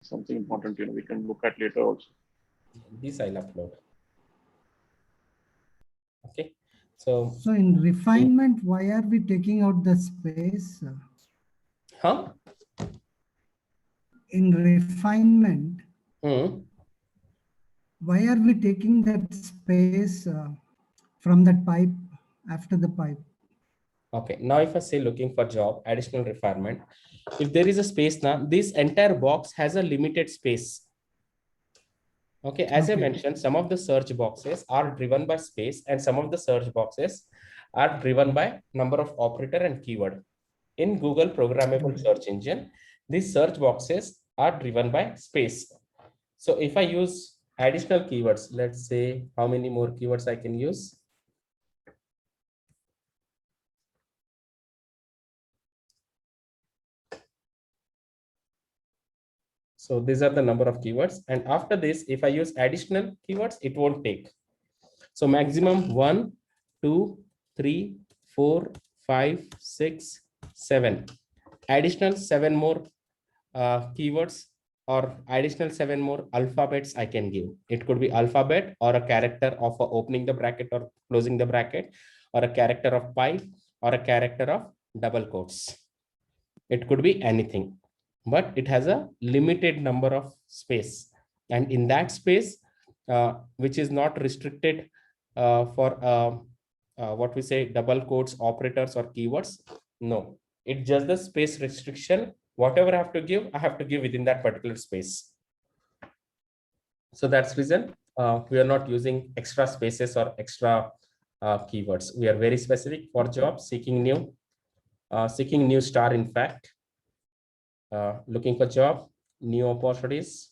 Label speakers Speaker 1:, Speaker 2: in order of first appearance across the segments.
Speaker 1: something important, we can look at later also.
Speaker 2: This I'll upload. Okay. So
Speaker 3: in refinement, why are we taking out the space?
Speaker 2: huh?
Speaker 3: In refinement,
Speaker 2: Hmm.
Speaker 3: why are we taking that space from that pipe after the pipe?
Speaker 2: Okay, now if I say looking for job, additional requirement, if there is a space now, this entire box has a limited space. Okay, as I mentioned, some of the search boxes are driven by space and some of the search boxes are driven by number of operator and keyword. In Google programmable search engine, these search boxes are driven by space. So if I use additional keywords, let's say how many more keywords I can use. So these are the number of keywords. And after this, if I use additional keywords, it won't take. So maximum 1, 2, 3, 4, 5, 6, 7. Additional 7 more keywords or additional 7 more alphabets I can give. It could be alphabet or a character of opening the bracket or closing the bracket, or a character of pi, or a character of double quotes. It could be anything, but it has a limited number of space. And in that space, which is not restricted for what we say double quotes, operators or keywords. No, it's just the space restriction. Whatever I have to give within that particular space. So that's reason we are not using extra spaces or extra keywords. We are very specific for job, seeking new star, in fact, looking for job, new opportunities,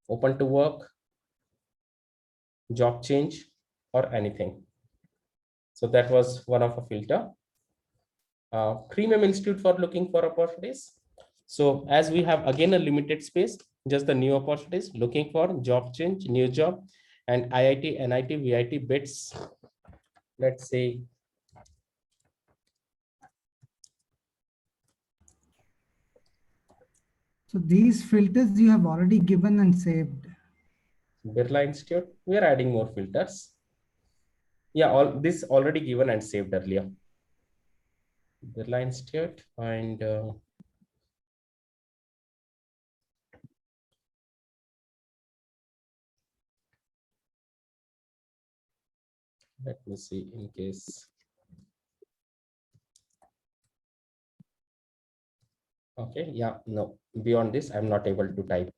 Speaker 2: open to work, job change, or anything. So that was one of a filter. Premium Institute for looking for opportunities. So as we have again a limited space, just the new opportunities, looking for job change, new job, and IIT, NIT, VIT, BITS. Let's say
Speaker 3: so these filters you have already given and saved.
Speaker 2: Birla Institute, we are adding more filters. Yeah, all this already given and saved earlier. Birla Institute and let me see in case. Okay, yeah, no, beyond this, I'm not able to type.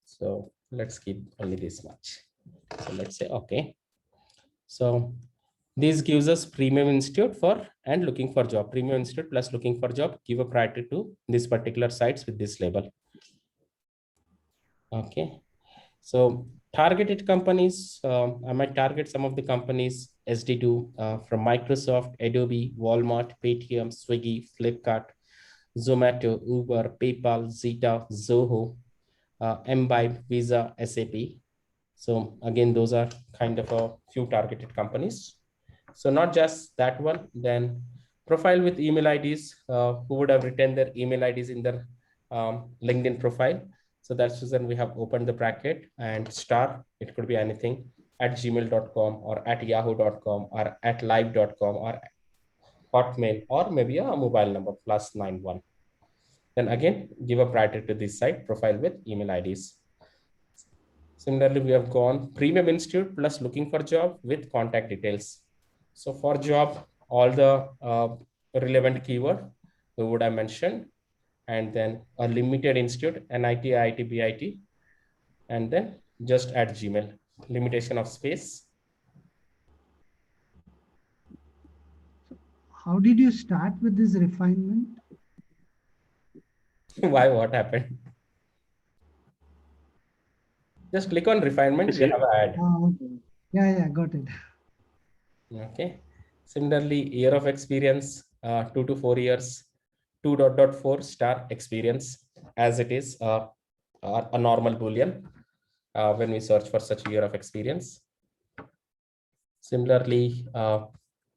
Speaker 2: So let's keep only this much. So let's say, okay. So this gives us Premium Institute for and looking for job. Premium Institute plus looking for job, give a priority to this particular sites with this label. Okay. So targeted companies, I might target some of the companies SD2 from Microsoft, Adobe, Walmart, Paytm, Swiggy, Flipkart, Zomato, Uber, PayPal, Zeta, Zoho, Mbibe, Visa, SAP. So again, those are kind of a few targeted companies. So not just that one, then profile with email IDs, who would have written their email IDs in their LinkedIn profile. So that's reason we have opened the bracket and star. It could be anything at gmail.com or at yahoo.com or at live.com or Hotmail, or maybe a mobile number +91. Then again, give a priority to this site, profile with email IDs. Similarly, we have gone Premium Institute plus looking for job with contact details. So for job, all the relevant keyword we would have mentioned, and then a limited institute, NIT, IIT, BIT, and then just add Gmail, limitation of space.
Speaker 3: How did you start with this refinement?
Speaker 2: Why? What happened? Just click on refinement. We have add.
Speaker 3: Okay. Yeah, got it.
Speaker 2: Okay. Similarly, year of experience, 2 to 4 years, 2.4 star experience, as it is a normal Boolean when we search for such year of experience. Similarly,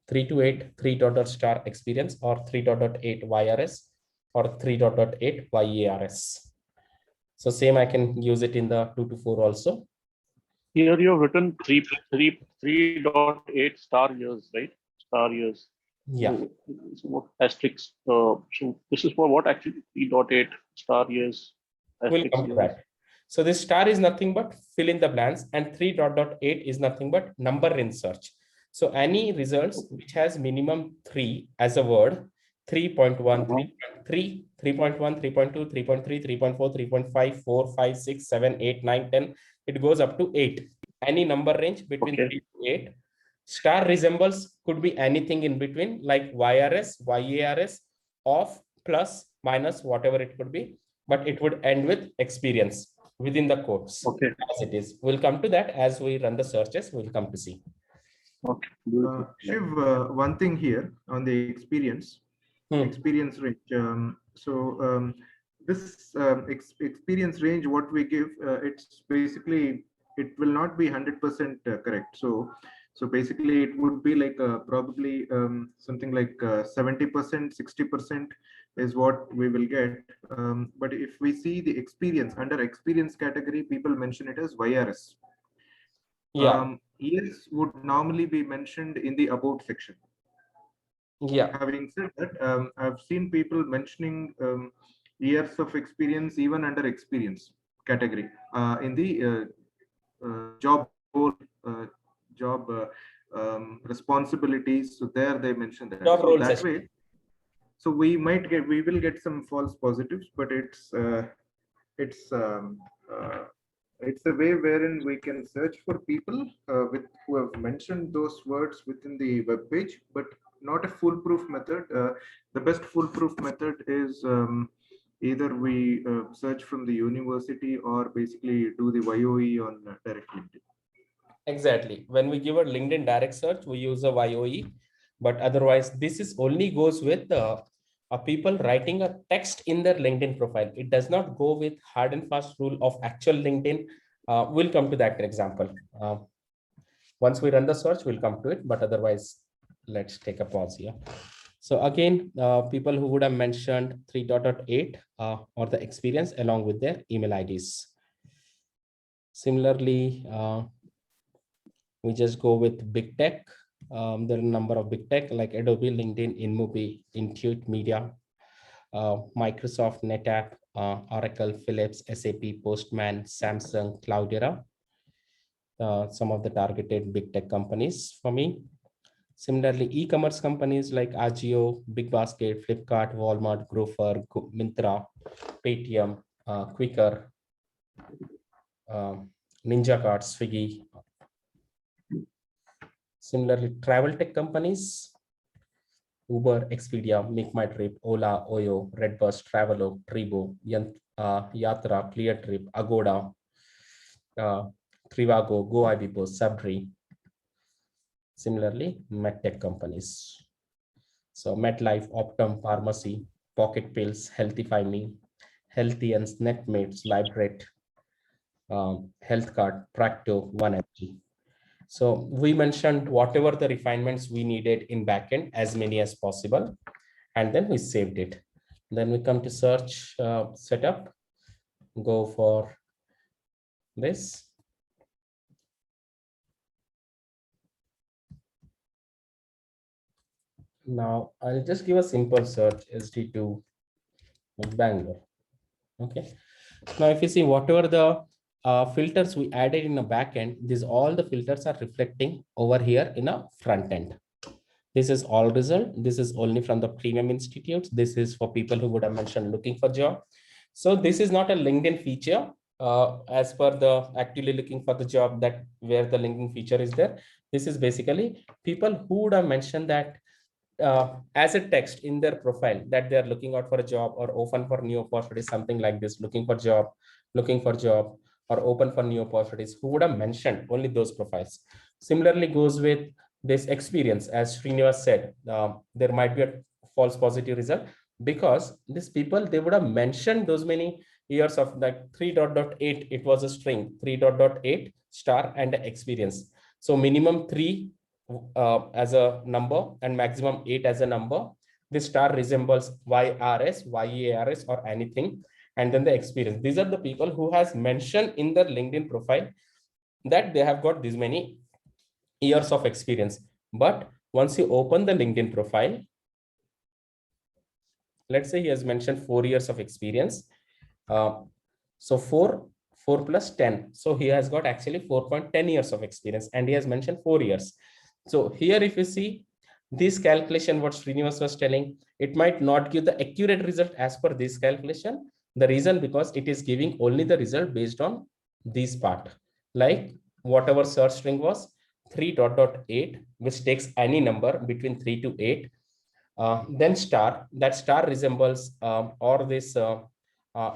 Speaker 2: 3 to 8, 3 star experience, or 3.8 YRS or 3.8 YARS. So same, I can use it in the 2 to 4 also.
Speaker 1: Here you have written 3.8 star years, right? Star years.
Speaker 2: Yeah.
Speaker 1: So what asterisks? So this is for what actually? 3.8 star years.
Speaker 2: We'll
Speaker 1: Asterisk
Speaker 2: come to
Speaker 1: years.
Speaker 2: that. So this star is nothing but fill in the blanks, and 3.8 is nothing but number in search. So any results which has minimum 3 as a word, 3.1, 3.3, 3.1, 3.2, 3.3, 3.4, 3.5, 4, 5, 6, 7, 8, 9, 10. It goes up to 8. Any number range between 3 to 8. Star resembles could be anything in between, like YRS, YARS, off, plus, minus, whatever it could be, but it would end with experience within the quotes.
Speaker 1: Okay.
Speaker 2: As it is. We'll come to that as we run the searches. We'll come to see.
Speaker 1: Okay.
Speaker 4: Shiv, one thing here on the experience range. This experience range, what we give, it's basically, it will not be 100% correct. So basically it would be like probably something like 70%, 60% is what we will get. But if we see the experience, under experience category, people mention it as YRS.
Speaker 2: Yeah.
Speaker 4: Years would normally be mentioned in the about section.
Speaker 2: Yeah.
Speaker 4: Having said that, I've seen people mentioning years of experience even under experience category in the job role, job responsibilities. So there they mentioned that.
Speaker 2: Job
Speaker 4: So
Speaker 2: role
Speaker 4: that
Speaker 2: session.
Speaker 4: way, so we will get some false positives, but it's a way wherein we can search for people who have mentioned those words within the web page, but not a foolproof method. The best foolproof method is either we search from the university or basically do the YOE on direct LinkedIn.
Speaker 2: Exactly. When we give a LinkedIn direct search, we use a YOE, but otherwise this is only goes with people writing a text in their LinkedIn profile. It does not go with hard and fast rule of actual LinkedIn. We'll come to that example. Once we run the search, we'll come to it, but otherwise, let's take a pause here. So again, people who would have mentioned 3.8 or the experience along with their email IDs. Similarly, we just go with big tech. There are a number of big tech like Adobe, LinkedIn, InMobi, Intuit Media, Microsoft, NetApp, Oracle, Philips, SAP, Postman, Samsung, Cloudera. Some of the targeted big tech companies for me. Similarly, e-commerce companies like Ajio, BigBasket, Flipkart, Walmart, Grofar, Myntra, Paytm, Quikr, Ninja Cart, Swiggy. Similarly, travel tech companies, Uber, Expedia, Make My Trip, Ola, Oyo, Redbus, Travelodge, Tribo, Yatra, ClearTrip, Agoda, Trivago, GoIBiBo, Subdri. Similarly, medtech companies. So MedLife, Optum, Pharmacy, Pocket Pills, Healthify Me, Healthians, Netmates, Librate, HealthCard, Practo, OneMG. So we mentioned whatever the refinements we needed in backend, as many as possible, and then we saved it. Then we come to search setup, go for this. Now I'll just give a simple search SD2 Bangalore. Okay. Now if you see whatever the filters we added in the backend, these all the filters are reflecting over here in a front end. This is all result. This is only from the premium institutes. This is for people who would have mentioned looking for job. So this is not a LinkedIn feature as per the actively looking for the job that where the LinkedIn feature is there. This is basically people who would have mentioned that as a text in their profile that they are looking out for a job or open for new opportunities, something like this, looking for job, or open for new opportunities, who would have mentioned only those profiles. Similarly goes with this experience, as Srinivas said, there might be a false positive result because these people, they would have mentioned those many years of like 3.8, it was a string 3.8 star and experience. So minimum 3 as a number and maximum 8 as a number. This star resembles YRS, YARS or anything. and then the experience. These are the people who has mentioned in their LinkedIn profile that they have got this many years of experience. But once you open the LinkedIn profile, let's say he has mentioned 4 years of experience. So 4 plus 10. So he has got actually 4.10 years of experience, and he has mentioned 4 years. So here, if you see this calculation, what Srinivas was telling, it might not give the accurate result as per this calculation. The reason, because it is giving only the result based on this part, like whatever search string was 3.8, which takes any number between 3 to 8. Then star, that star resembles or this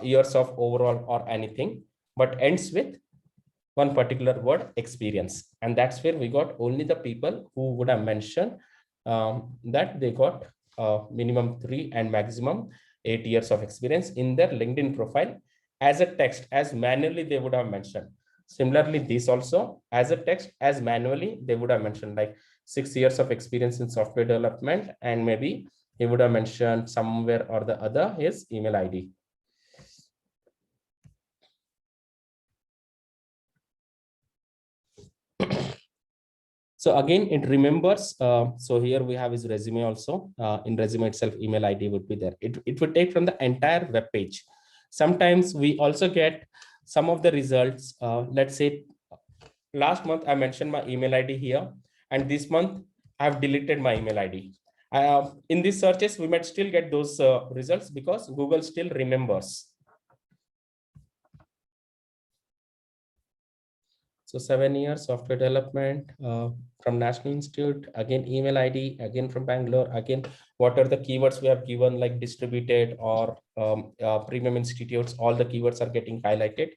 Speaker 2: years of overall or anything, but ends with one particular word, experience. And that's where we got only the people who would have mentioned that they got minimum 3 and maximum 8 years of experience in their LinkedIn profile as a text, as manually they would have mentioned. Similarly, this also as a text, as manually they would have mentioned, like 6 years of experience in software development, and maybe he would have mentioned somewhere or the other his email ID. So again, it remembers. So here we have his resume also. In resume itself, email ID would be there. It would take from the entire web page. Sometimes we also get some of the results. Let's say last month I mentioned my email ID here, and this month I've deleted my email ID. In these searches, we might still get those results because Google still remembers. So 7 years software development from National Institute, again email ID, again from Bangalore, again what are the keywords we have given, like distributed or premium institutes, all the keywords are getting highlighted.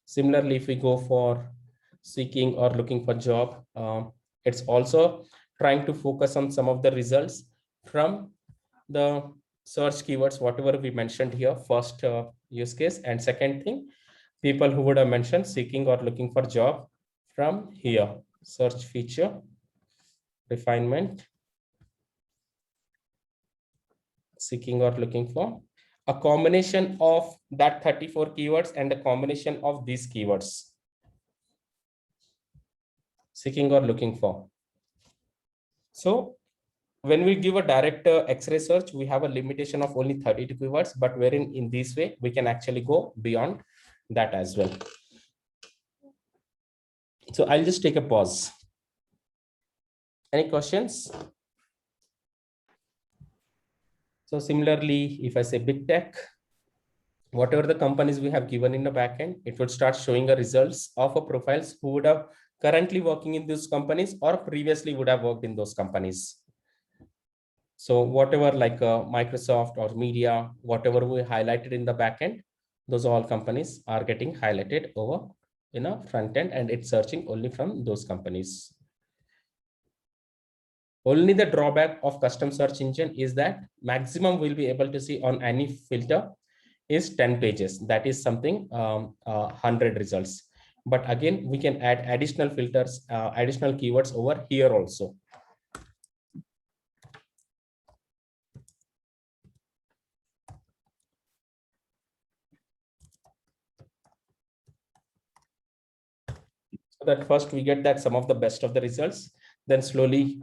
Speaker 2: Similarly, if we go for seeking or looking for job, it's also trying to focus on some of the results from the search keywords, whatever we mentioned here, first use case, and second thing, people who would have mentioned seeking or looking for job from here, search feature, refinement, seeking or looking for, a combination of that 34 keywords and a combination of these keywords, seeking or looking for. So when we give a direct X-ray search, we have a limitation of only 32 keywords, but wherein in this way, we can actually go beyond that as well. So I'll just take a pause. Any questions? So similarly, if I say big tech, whatever the companies we have given in the backend, it would start showing the results of a profiles who would have currently working in those companies or previously would have worked in those companies. So whatever like Microsoft or media, whatever we highlighted in the backend, those all companies are getting highlighted over in a front end, and it's searching only from those companies. Only the drawback of custom search engine is that maximum we'll be able to see on any filter is 10 pages. That is something 100 results. But again, we can add additional filters, additional keywords over here also. So that first we get that some of the best of the results, then slowly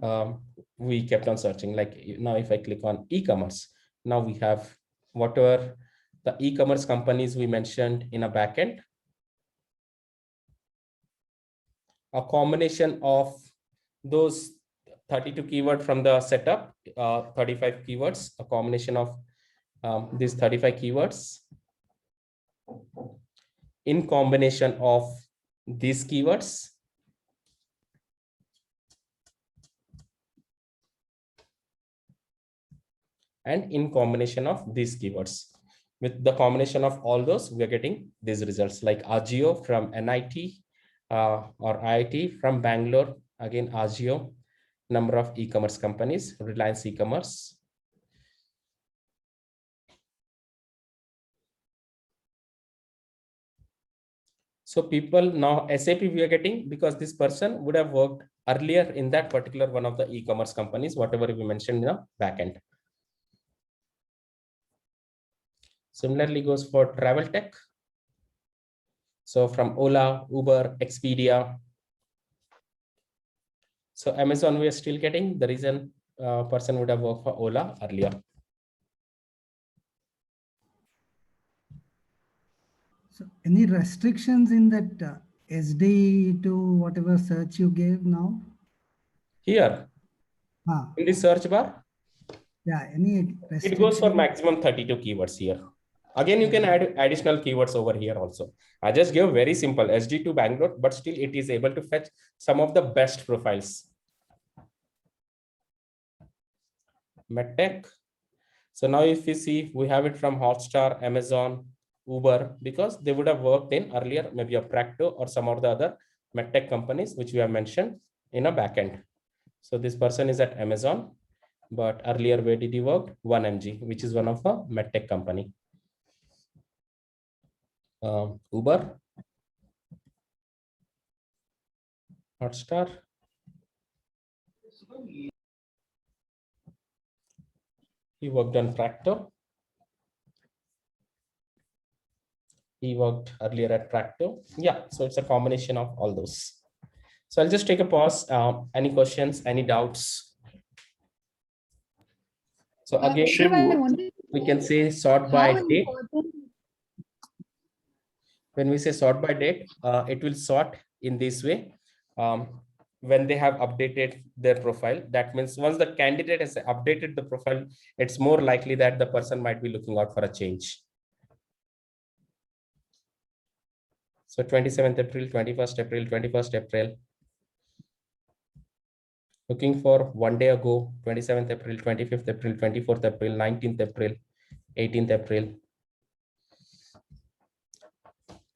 Speaker 2: we kept on searching. Like now, if I click on e-commerce, now we have whatever the e-commerce companies we mentioned in a backend, a combination of those 32 keywords from the setup, 35 keywords, a combination of these 35 keywords in combination of these keywords, and in combination of these keywords. With the combination of all those, we are getting these results, like Agio from NIT or IIT from Bangalore, again Agio, number of e-commerce companies, Reliance e-commerce. So people now SAP we are getting because this person would have worked earlier in that particular one of the e-commerce companies, whatever we mentioned in the backend. Similarly goes for travel tech. So from Ola, Uber, Expedia. So Amazon we are still getting. The reason person would have worked for Ola earlier.
Speaker 3: So any restrictions in that SD to whatever search you gave now?
Speaker 2: Here
Speaker 3: Ah,
Speaker 2: in the search bar,
Speaker 3: yeah, any
Speaker 2: it goes for
Speaker 3: restriction?
Speaker 2: maximum 32 keywords here. Again, you can add additional keywords over here also. I just gave very simple SD to Bangalore, but still it is able to fetch some of the best profiles. MedTech. So now if you see, we have it from Hotstar, Amazon, Uber, because they would have worked in earlier, maybe a Practo or some of the other MedTech companies, which we have mentioned in a backend. So this person is at Amazon, but earlier where did he work? 1mg, which is one of a MedTech company. Uber, Hotstar. He worked on Practo. He worked earlier at Practo. Yeah, so it's a combination of all those. So I'll just take a pause. Any questions, any doubts? So again,
Speaker 1: Shiv,
Speaker 2: we can say sort by date. When we say sort by date, it will sort in this way. When they have updated their profile, that means once the candidate has updated the profile, it's more likely that the person might be looking out for a change. So 27th April, 21st April, 21st April. Looking for 1 day ago, 27th April, 25th April, 24th April, 19th April, 18th April,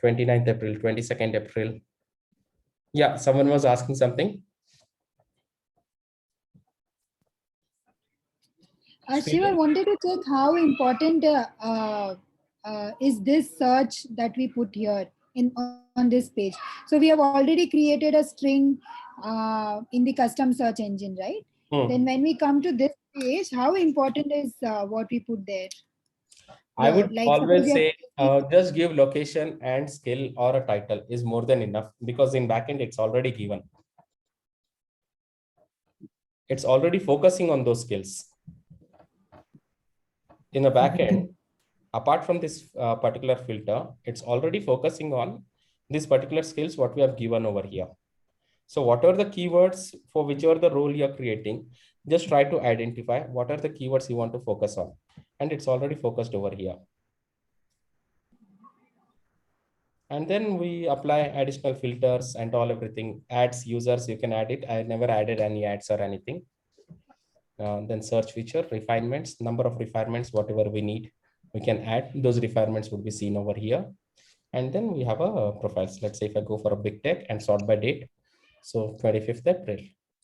Speaker 2: 29th April, 22nd April. Yeah, someone was asking something.
Speaker 5: Shiv, I wanted to check how important is this search that we put here on this page. So we have already created a string in the custom search engine, right? Then when we come to this page, how important is what we put there?
Speaker 2: I would always say just give location and skill or a title is more than enough, because in backend it's already given. It's already focusing on those skills. In the backend, apart from this particular filter, it's already focusing on these particular skills what we have given over here. So what are the keywords for whichever the role you're creating, just try to identify what are the keywords you want to focus on. And it's already focused over here. And then we apply additional filters and all everything. Ads, users, you can add it. I never added any ads or anything. Then search feature, refinements, number of refinements, whatever we need, we can add. Those refinements would be seen over here. And then we have a profiles. Let's say if I go for a big tech and sort by date. So 25th April,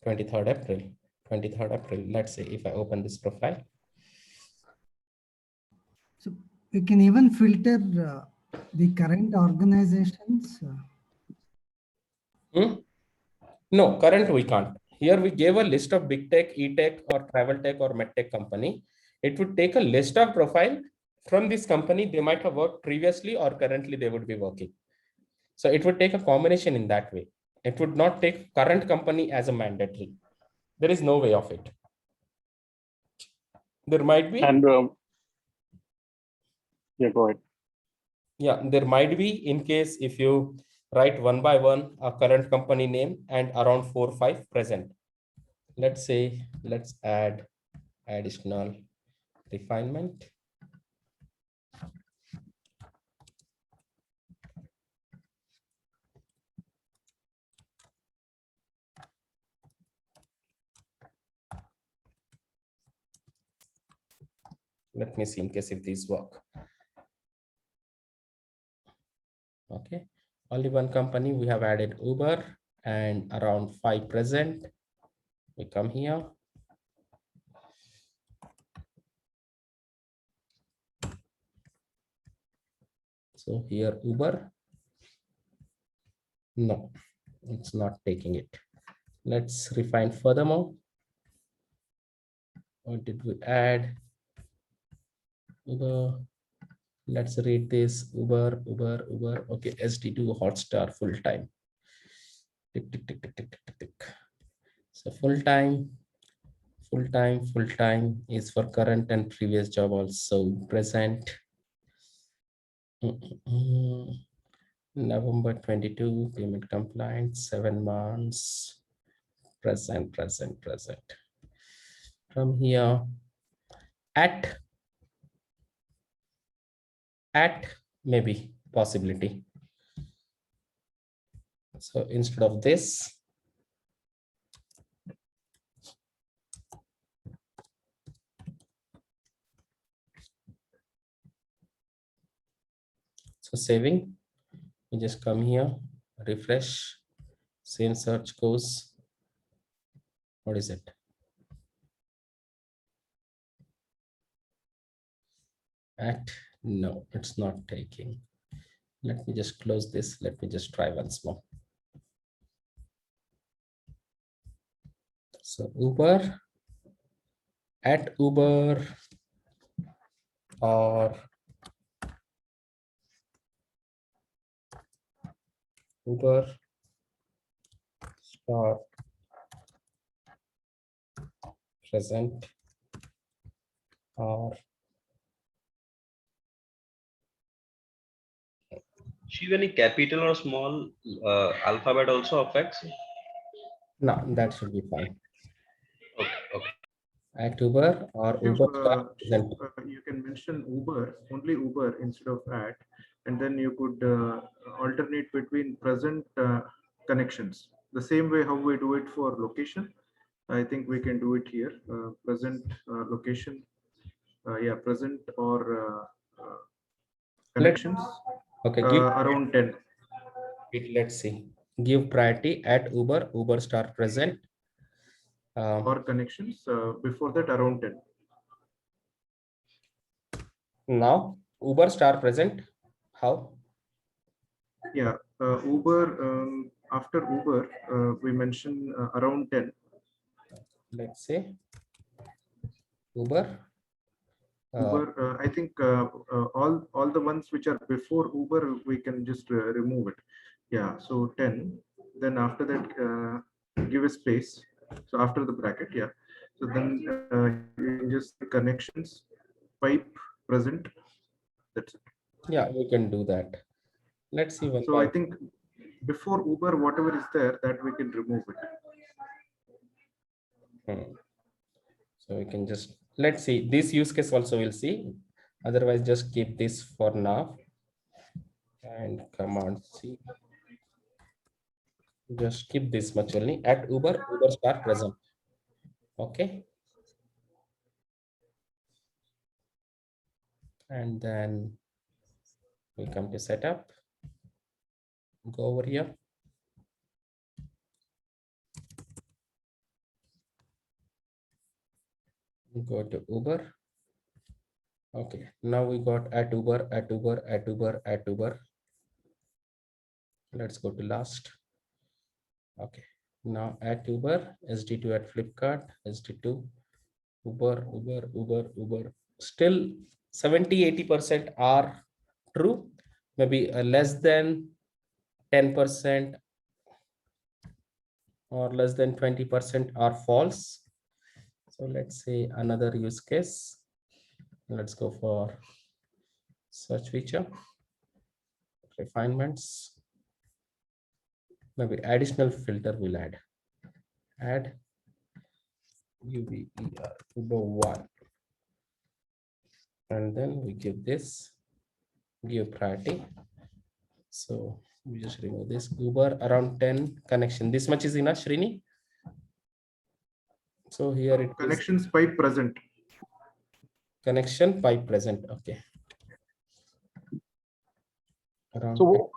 Speaker 2: 23rd April, 23rd April. Let's say if I open this profile.
Speaker 3: So we can even filter the current organizations.
Speaker 2: No, current we can't. Here we gave a list of big tech, e-tech or travel tech or medtech company. It would take a list of profile from this company. They might have worked previously or currently they would be working. So it would take a combination in that way. It would not take current company as a mandatory. There is no way of it. There might be.
Speaker 1: And yeah, go ahead.
Speaker 2: Yeah, there might be in case if you write one by one a current company name and around 4 or 5 present. Let's say, let's add additional refinement. Let me see in case if these work. Okay, only one company we have added Uber and around 5 present. We come here. So here Uber. No, it's not taking it. Let's refine furthermore. What did we add? Uber. Let's read this. Uber. Okay, SD2 Hotstar full time. Tick, tick, tick, tick, tick, tick, tick. So full time is for current and previous job also. Present. November 22, payment compliance, 7 months. Present. From here, at maybe possibility. So instead of this, so saving, we just come here, refresh, same search goes. What is it? At, no, it's not taking. Let me just close this. Let me just try once more. So Uber, at Uber, or Uber star present, or
Speaker 6: Shiv, any capital or small alphabet also affects?
Speaker 2: no, that should be fine.
Speaker 6: Okay.
Speaker 2: At Uber or
Speaker 4: Shiv,
Speaker 2: Uber star present.
Speaker 4: you can mention Uber, only Uber instead of at, and then you could alternate between present connections. The same way how we do it for location, I think we can do it here. Present location, yeah, present or connections
Speaker 2: Okay, give
Speaker 4: around 10.
Speaker 2: let's see. Give priority at Uber, Uber star present.
Speaker 4: Or connections before that around 10.
Speaker 2: Now Uber star present. How?
Speaker 4: Yeah, Uber, after Uber, we mentioned around 10.
Speaker 2: Let's say Uber.
Speaker 4: Uber, I think all the ones which are before Uber, we can just remove it. Yeah, so 10. Then after that, give a space. So after the bracket, yeah. So then you can just connections, pipe, present. That's it.
Speaker 2: Yeah, we can do that. Let's see one.
Speaker 4: So I think before Uber, whatever is there, that we can remove it.
Speaker 2: So we can just, let's see this use case also we'll see. Otherwise, just keep this for now. And command C. Just keep this much only. At Uber, Uber star present. Okay. And then we come to setup. Go over here. Go to Uber. Okay, now we got at Uber. Let's go to last. Okay, now at Uber, SD2 at Flipkart, SD2, Uber. Still 70-80% are true. Maybe less than 10% or less than 20% are false. So let's say another use case. Let's go for search feature, refinements. Maybe additional filter will add UBER Uber 1, and then we give this, give priority. So we just remove this Uber around 10 connection. This much is enough, Srini. So here it is.
Speaker 4: Connections pipe present.
Speaker 2: Connection pipe present. Okay. Around
Speaker 1: So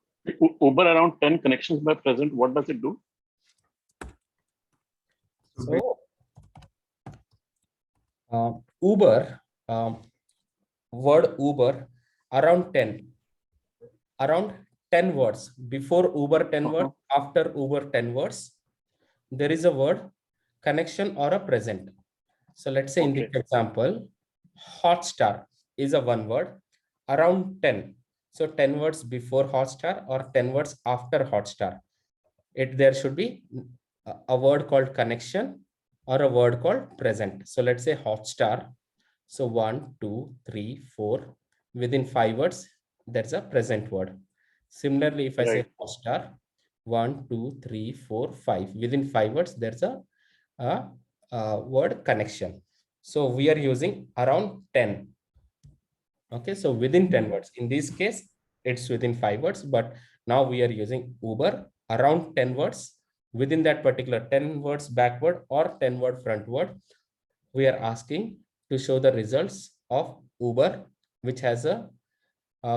Speaker 1: Uber around 10 connections by present, what does it do?
Speaker 2: So Uber, word Uber around 10 words. Before Uber 10 words, after Uber 10 words, there is a word connection or a present. So let's say in this example, Hotstar is a one word. around 10. So 10 words before Hotstar or 10 words after Hotstar. There should be a word called connection or a word called present. So let's say Hotstar. So 1, 2, 3, 4. Within 5 words, there's a present word. Similarly, if I say
Speaker 1: Right.
Speaker 2: Hotstar, 1, 2, 3, 4, 5. Within 5 words, there's a word connection. So we are using around 10. Okay, so within 10 words. In this case, it's within 5 words, but now we are using Uber around 10 words. Within that particular 10 words backward or 10 word frontward, we are asking to show the results of Uber, which has a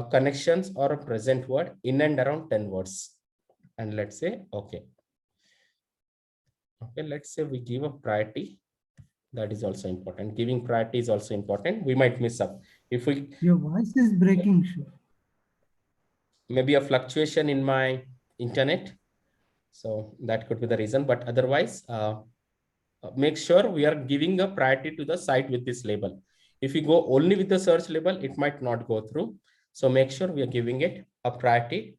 Speaker 2: connections or a present word in and around 10 words. And let's say, okay. Okay, let's say we give a priority. That is also important. Giving priority is also important. We might miss up. If we
Speaker 3: Your voice is breaking, Shiv.
Speaker 2: maybe a fluctuation in my internet. So that could be the reason, but otherwise, make sure we are giving a priority to the site with this label. If we go only with the search label, it might not go through. So make sure we are giving it a priority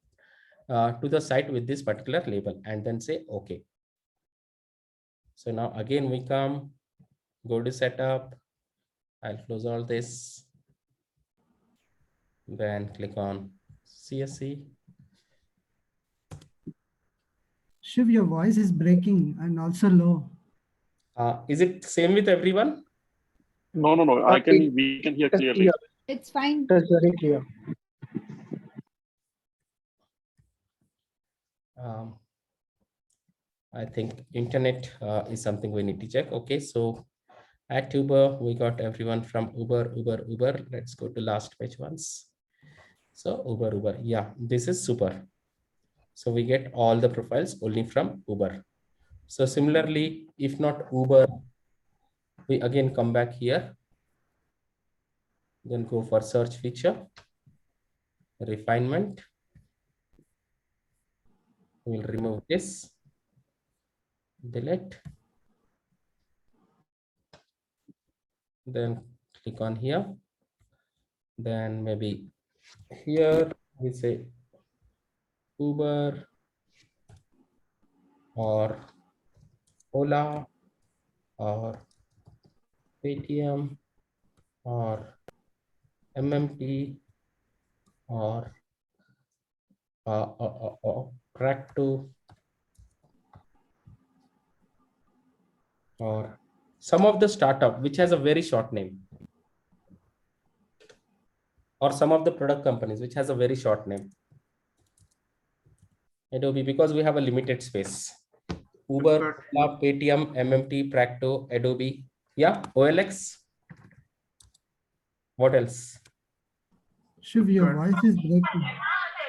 Speaker 2: to the site with this particular label and then say, okay. So now again, we come, go to setup. I'll close all this. Then click on CSC.
Speaker 3: Shiv, your voice is breaking and also low.
Speaker 2: Is it same with everyone?
Speaker 1: No. We can hear clearly.
Speaker 5: It's fine.
Speaker 7: That's very clear.
Speaker 2: I think internet is something we need to check. Okay, so at Uber, we got everyone from Uber. Let's go to last page once. So Uber, yeah, this is super. So we get all the profiles only from Uber. So similarly, if not Uber, we again come back here. Then go for search feature, refinement. We'll remove this, delete. Then click on here. Then maybe here we say Uber or Ola or Paytm or MMT or Practo or some of the startup which has a very short name, or some of the product companies which has a very short name. Adobe, because we have a limited space. Uber, Ola, Paytm, MMT, Practo, Adobe. Yeah, OLX. What else?
Speaker 3: Shiv, your voice is breaking.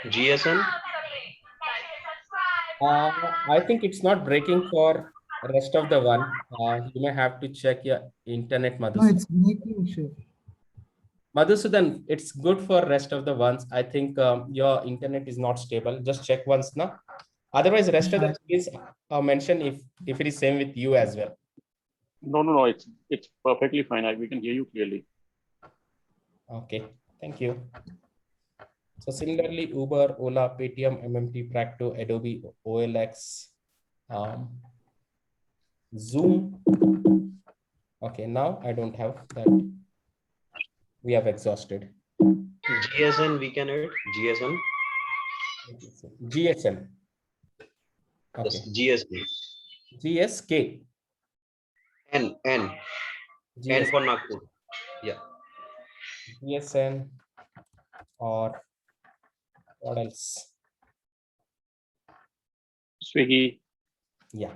Speaker 6: GSM.
Speaker 2: I think it's not breaking for rest of the one. You may have to check your internet,
Speaker 3: No,
Speaker 2: Madhusudan.
Speaker 3: it's breaking, Shiv.
Speaker 2: Madhusudan, it's good for rest of the ones. I think your internet is not stable. Just check once now. Otherwise, rest of the is mention if it is same with you as well.
Speaker 1: No. It's perfectly fine. We can hear you clearly.
Speaker 2: Okay, thank you. So similarly, Uber, Ola, Paytm, MMT, Practo, Adobe, OLX, Zoom. Okay, now I don't have that. We have exhausted.
Speaker 6: GSM we can add. GSM.
Speaker 2: GSM. Okay.
Speaker 6: Yes, GSM.
Speaker 2: GSK.
Speaker 6: N
Speaker 2: GS,
Speaker 6: for Nagpur. Yeah.
Speaker 2: GSN or what else?
Speaker 1: Swiggy.
Speaker 2: Yeah.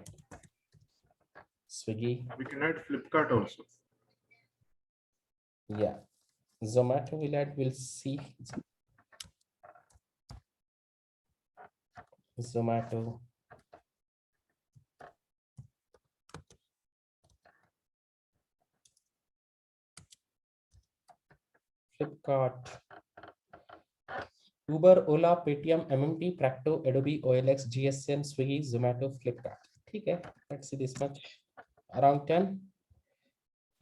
Speaker 2: Swiggy.
Speaker 4: We can add Flipkart also.
Speaker 2: Yeah. Zomato will add, we'll see. Zomato. Flipkart. Uber, Ola, Paytm, MMT, Practo, Adobe, OLX, GSN, Swiggy, Zomato, Flipkart. Okay, let's see this much. Around 10.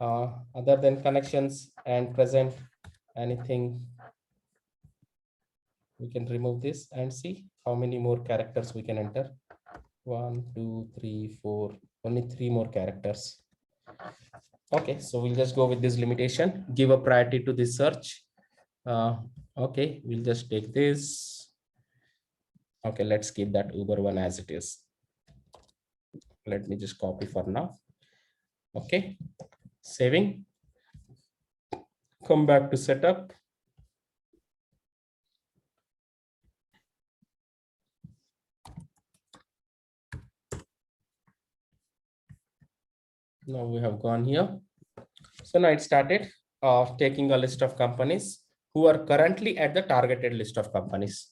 Speaker 2: Other than connections and present, anything we can remove this and see how many more characters we can enter. 1, 2, 3, 4, only 3 more characters. Okay, so we'll just go with this limitation, give a priority to this search. Okay, we'll just take this. Okay, let's keep that Uber one as it is. Let me just copy for now. Okay, saving. Come back to setup. Now we have gone here. So now it started taking a list of companies who are currently at the targeted list of companies.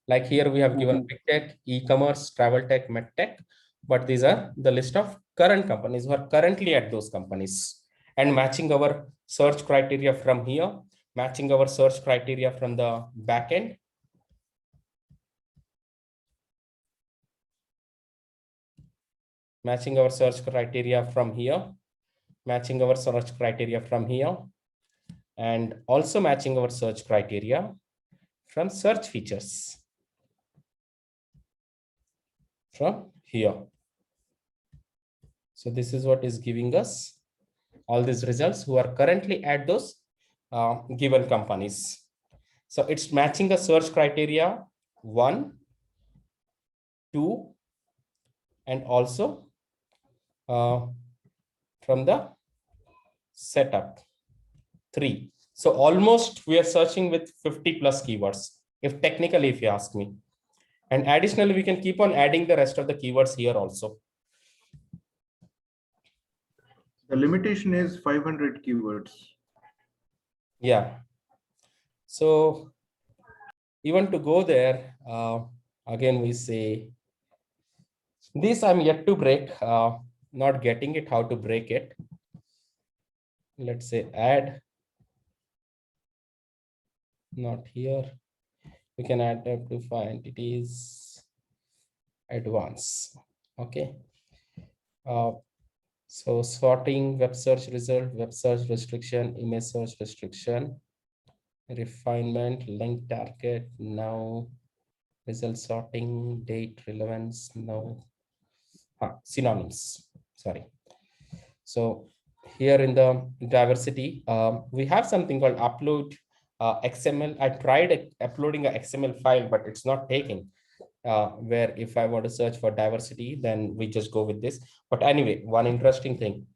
Speaker 2: Like here we have given big tech, e-commerce, travel tech, med tech, but these are the list of current companies who are currently at those companies, and matching our search criteria from here, matching our search criteria from the backend. Matching our search criteria from here, matching our search criteria from here, and also matching our search criteria from search features from here. So this is what is giving us all these results who are currently at those given companies. So it's matching a search criteria 1, 2, and also from the setup 3. So almost we are searching with 50 plus keywords, if technically, if you ask me. And additionally, we can keep on adding the rest of the keywords here also.
Speaker 4: The limitation is 500 keywords.
Speaker 2: Yeah. So even to go there, again, we say this I'm yet to break, not getting it, how to break it. Let's say add, not here. We can add up to 5 entities, advanced. Okay. So sorting, web search result, web search restriction, image search restriction, refinement, link target, now result sorting, date relevance, no, synonyms, sorry. So here in the diversity, we have something called upload XML. I tried uploading an XML file, but it's not taking. Where if I want to search for diversity, then we just go with this. But anyway, one interesting thing,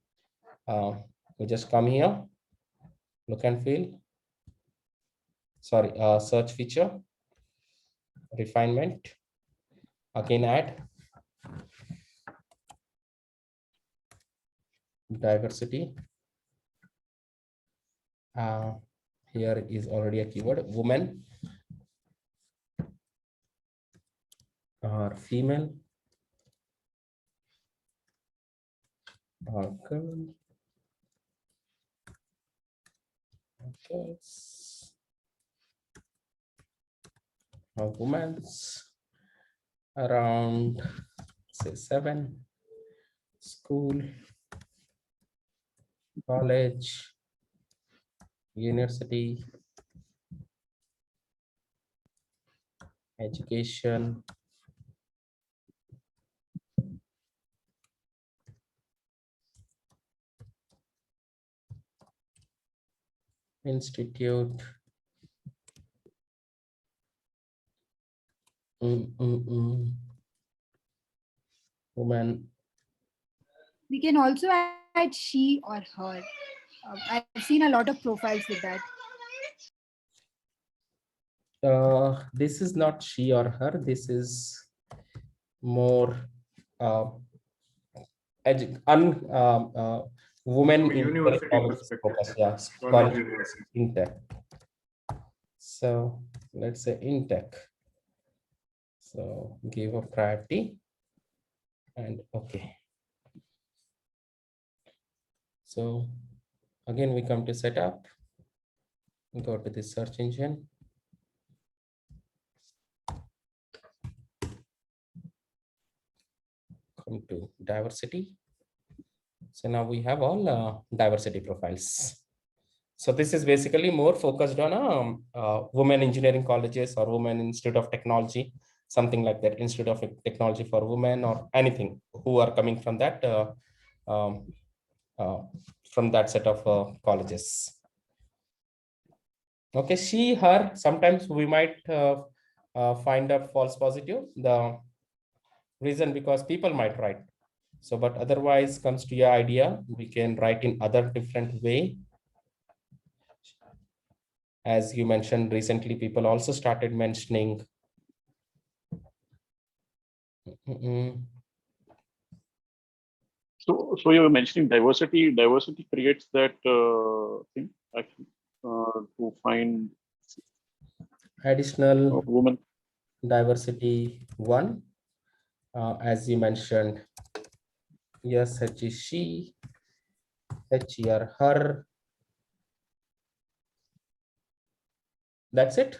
Speaker 2: we just come here, look and feel, sorry, search feature, refinement, again add, diversity. Here is already a keyword, woman or female or girl. Okay. Women's around say 7, school, college, university, education, institute, woman.
Speaker 5: We can also add she or her. I've seen a lot of profiles with that.
Speaker 2: This is not she or her. This is more women in
Speaker 4: University
Speaker 2: college
Speaker 4: perspective.
Speaker 2: focus, yeah,
Speaker 4: College
Speaker 2: college
Speaker 4: university.
Speaker 2: in tech. So let's say in tech. So give a priority and okay. So again, we come to setup, go to the search engine. Come to diversity. So now we have all diversity profiles. So this is basically more focused on women engineering colleges or women institute of technology, something like that, institute of technology for women or anything who are coming um, from that set of colleges. Okay, she, her, sometimes we might find a false positive. The reason because people might write. So, but otherwise comes to your idea, we can write in other different way. As you mentioned, recently people also started mentioning.
Speaker 1: So you were mentioning diversity. Diversity creates that thing actually to find
Speaker 2: Additional
Speaker 1: women.
Speaker 2: diversity one, as you mentioned, yes, H is she, H here, her. That's it.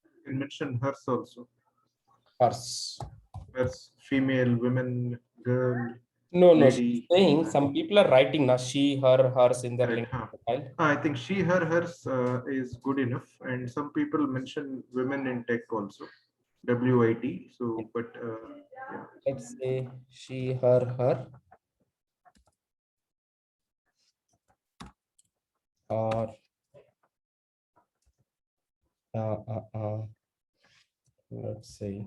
Speaker 4: You can mention hers also.
Speaker 2: Hers.
Speaker 4: Hers, female, women, girl,
Speaker 2: No, she's
Speaker 4: lady.
Speaker 2: saying some people are writing now she, her, hers in their
Speaker 4: Correct,
Speaker 2: LinkedIn
Speaker 4: huh?
Speaker 2: profile.
Speaker 4: I think she, her, hers is good enough. And some people mention women in tech also, WIT. So, but yeah.
Speaker 2: Let's say she, her, or let's say